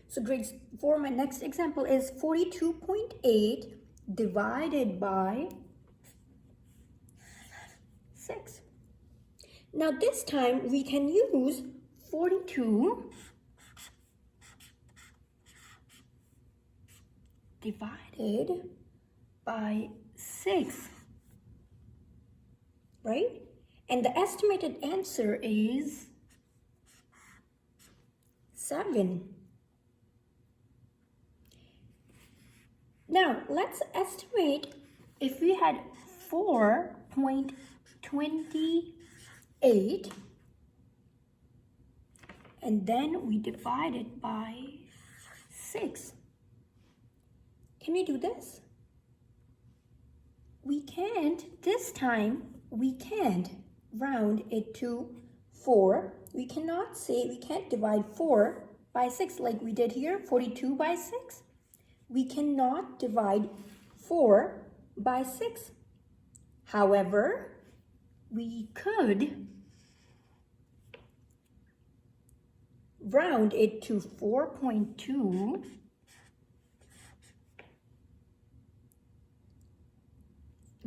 So grade 4, my next example is 42.8 divided by 6. Now this time we can use 42 divided by 6, right? And the estimated answer is 7. Now let's estimate if we had 4.28 and then we divide it by 6. Can we do this? We can't. This time we can't round it to 4. We can't divide 4 by 6 like we did here, 42 by 6. We cannot divide 4 by 6. However, we could round it to 4.2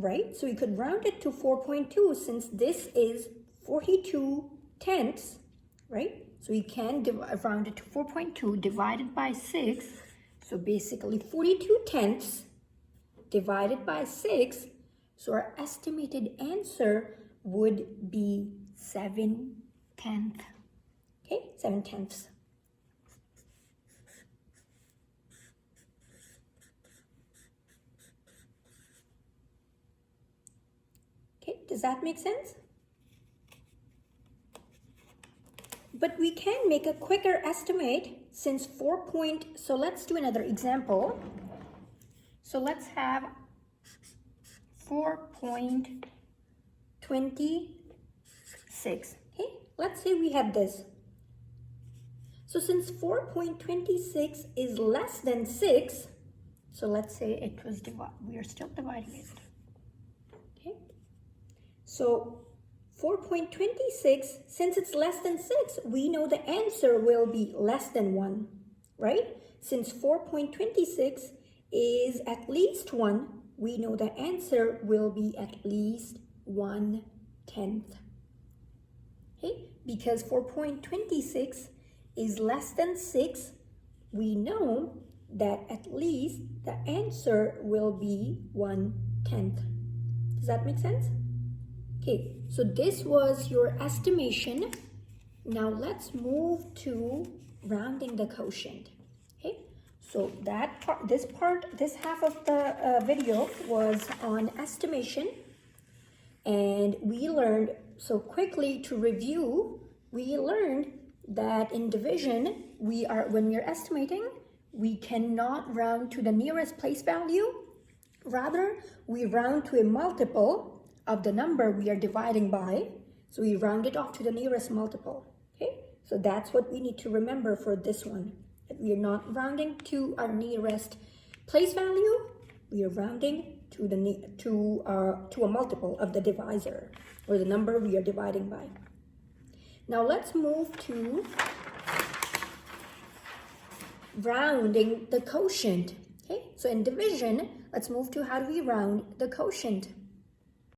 right? So we could round it to 4.2 since this is 42 tenths, right? So we can round it to 4.2 divided by 6. So basically 42 tenths divided by 6. So our estimated answer would be 7 tenths. Okay, 7 tenths. Okay, does that make sense? But we can make a quicker estimate since so let's do another example. So let's have 4.26. Okay, let's say we have this. So since 4.26 is less than 6, so let's say it was we are still dividing it. Okay, so 4.26, since it's less than 6, we know the answer will be less than 1, right? Since 4.26 is at least 1, we know the answer will be at least 1/10. Okay, because 4.26 is less than 6, we know that at least the answer will be 1/10. Does that make sense? Okay, so this was your estimation. Now let's move to rounding the quotient. Okay, so this half of the video was on estimation, and we learned, so quickly to review, we learned that in division, when we are estimating, we cannot round to the nearest place value. Rather, we round to a multiple of the number we are dividing by. So we round it off to the nearest multiple. Okay, so that's what we need to remember for this one. That we are not rounding to our nearest place value. We are rounding to a multiple of the divisor, or the number we are dividing by. Now let's move to rounding the quotient. Okay, so in division, let's move to how do we round the quotient.